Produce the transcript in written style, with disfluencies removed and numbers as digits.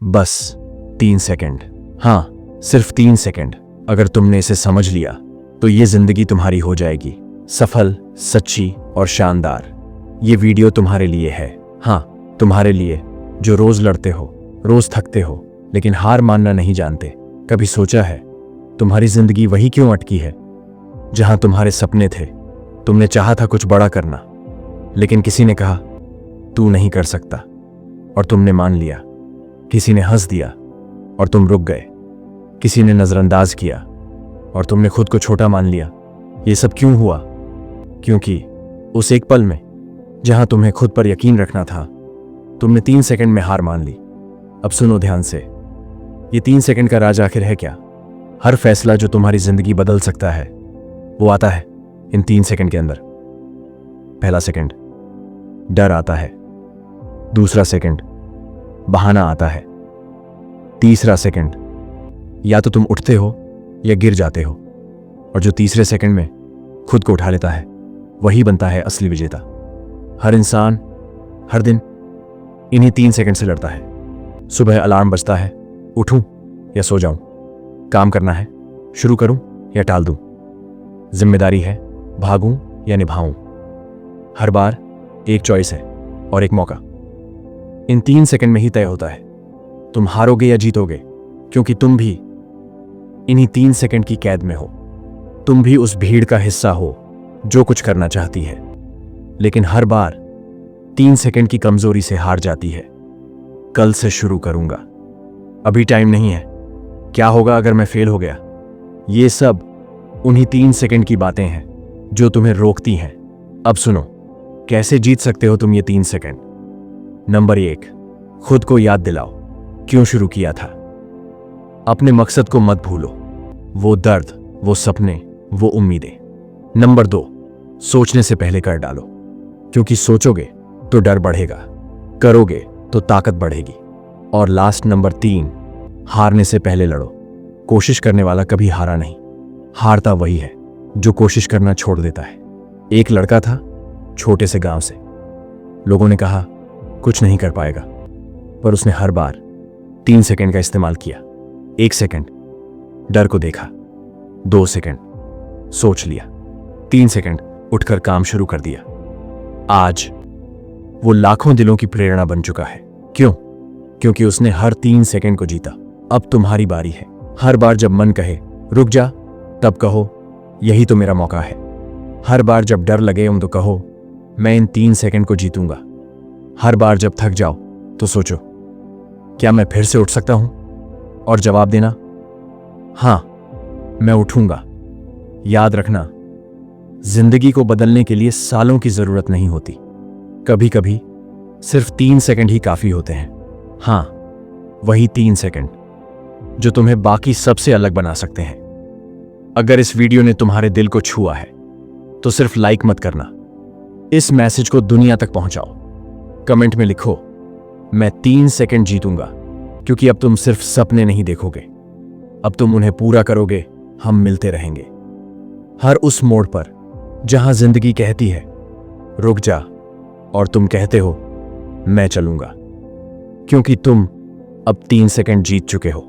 बस 3 सेकंड। हाँ, सिर्फ 3 सेकंड। अगर तुमने इसे समझ लिया तो ये जिंदगी तुम्हारी हो जाएगी सफल, सच्ची और शानदार। ये वीडियो तुम्हारे लिए है। हाँ, तुम्हारे लिए जो रोज लड़ते हो, रोज थकते हो, लेकिन हार मानना नहीं जानते। कभी सोचा है तुम्हारी जिंदगी वही क्यों अटकी है जहां तुम्हारे सपने थे? तुमने चाहा था कुछ बड़ा करना, लेकिन किसी ने कहा तू नहीं कर सकता और तुमने मान लिया। किसी ने हंस दिया और तुम रुक गए। किसी ने नजरअंदाज किया और तुमने खुद को छोटा मान लिया। ये सब क्यों हुआ? क्योंकि उस एक पल में जहां तुम्हें खुद पर यकीन रखना था, तुमने 3 सेकंड में हार मान ली। अब सुनो ध्यान से, ये 3 सेकंड का राज आखिर है क्या? हर फैसला जो तुम्हारी जिंदगी बदल सकता है वो आता है इन 3 सेकंड के अंदर। पहला सेकंड, डर आता है। दूसरा सेकंड, बहाना आता है। तीसरा सेकंड, या तो तुम उठते हो या गिर जाते हो। और जो तीसरे सेकंड में खुद को उठा लेता है वही बनता है असली विजेता। हर इंसान हर दिन इन्हीं 3 सेकंड से लड़ता है। सुबह अलार्म बजता है, उठूं या सो जाऊं? काम करना है, शुरू करूं या टाल दूं? जिम्मेदारी है, भागूं या निभाऊं? हर बार एक चॉइस है और एक मौका। इन 3 सेकंड में ही तय होता है तुम हारोगे या जीतोगे, क्योंकि तुम भी इन्हीं 3 सेकंड की कैद में हो। तुम भी उस भीड़ का हिस्सा हो जो कुछ करना चाहती है, लेकिन हर बार 3 सेकंड की कमजोरी से हार जाती है। कल से शुरू करूंगा, अभी टाइम नहीं है, क्या होगा अगर मैं फेल हो गया? ये सब उन्हीं 3 सेकंड की बातें हैं जो तुम्हें रोकती हैं। अब सुनो, कैसे जीत सकते हो तुम ये 3 सेकंड। नंबर 1, खुद को याद दिलाओ क्यों शुरू किया था। अपने मकसद को मत भूलो, वो दर्द, वो सपने, वो उम्मीदें। नंबर 2, सोचने से पहले कर डालो, क्योंकि सोचोगे तो डर बढ़ेगा, करोगे तो ताकत बढ़ेगी। और लास्ट नंबर 3, हारने से पहले लड़ो। कोशिश करने वाला कभी हारा नहीं, हारता वही है जो कोशिश करना छोड़ देता है। एक लड़का था छोटे से गांव से। लोगों ने कहा कुछ नहीं कर पाएगा, पर उसने हर बार 3 सेकंड का इस्तेमाल किया। 1 सेकंड डर को देखा, 2 सेकंड सोच लिया, 3 सेकंड उठकर काम शुरू कर दिया। आज वो लाखों दिलों की प्रेरणा बन चुका है। क्यों? क्योंकि उसने हर 3 सेकंड को जीता। अब तुम्हारी बारी है। हर बार जब मन कहे रुक जा, तब कहो यही तो मेरा मौका है। हर बार जब डर लगे तो कहो मैं इन 3 सेकंड को जीतूंगा। हर बार जब थक जाओ तो सोचो क्या मैं फिर से उठ सकता हूं? और जवाब देना हां, मैं उठूंगा। याद रखना, जिंदगी को बदलने के लिए सालों की जरूरत नहीं होती, कभी कभी सिर्फ 3 सेकंड ही काफी होते हैं। हां, वही 3 सेकंड जो तुम्हें बाकी सबसे अलग बना सकते हैं। अगर इस वीडियो ने तुम्हारे दिल को छुआ है तो सिर्फ लाइक मत करना, इस मैसेज को दुनिया तक पहुंचाओ। कमेंट में लिखो मैं 3 सेकंड जीतूंगा, क्योंकि अब तुम सिर्फ सपने नहीं देखोगे, अब तुम उन्हें पूरा करोगे। हम मिलते रहेंगे हर उस मोड़ पर जहां जिंदगी कहती है रुक जा, और तुम कहते हो मैं चलूंगा, क्योंकि तुम अब 3 सेकंड जीत चुके हो।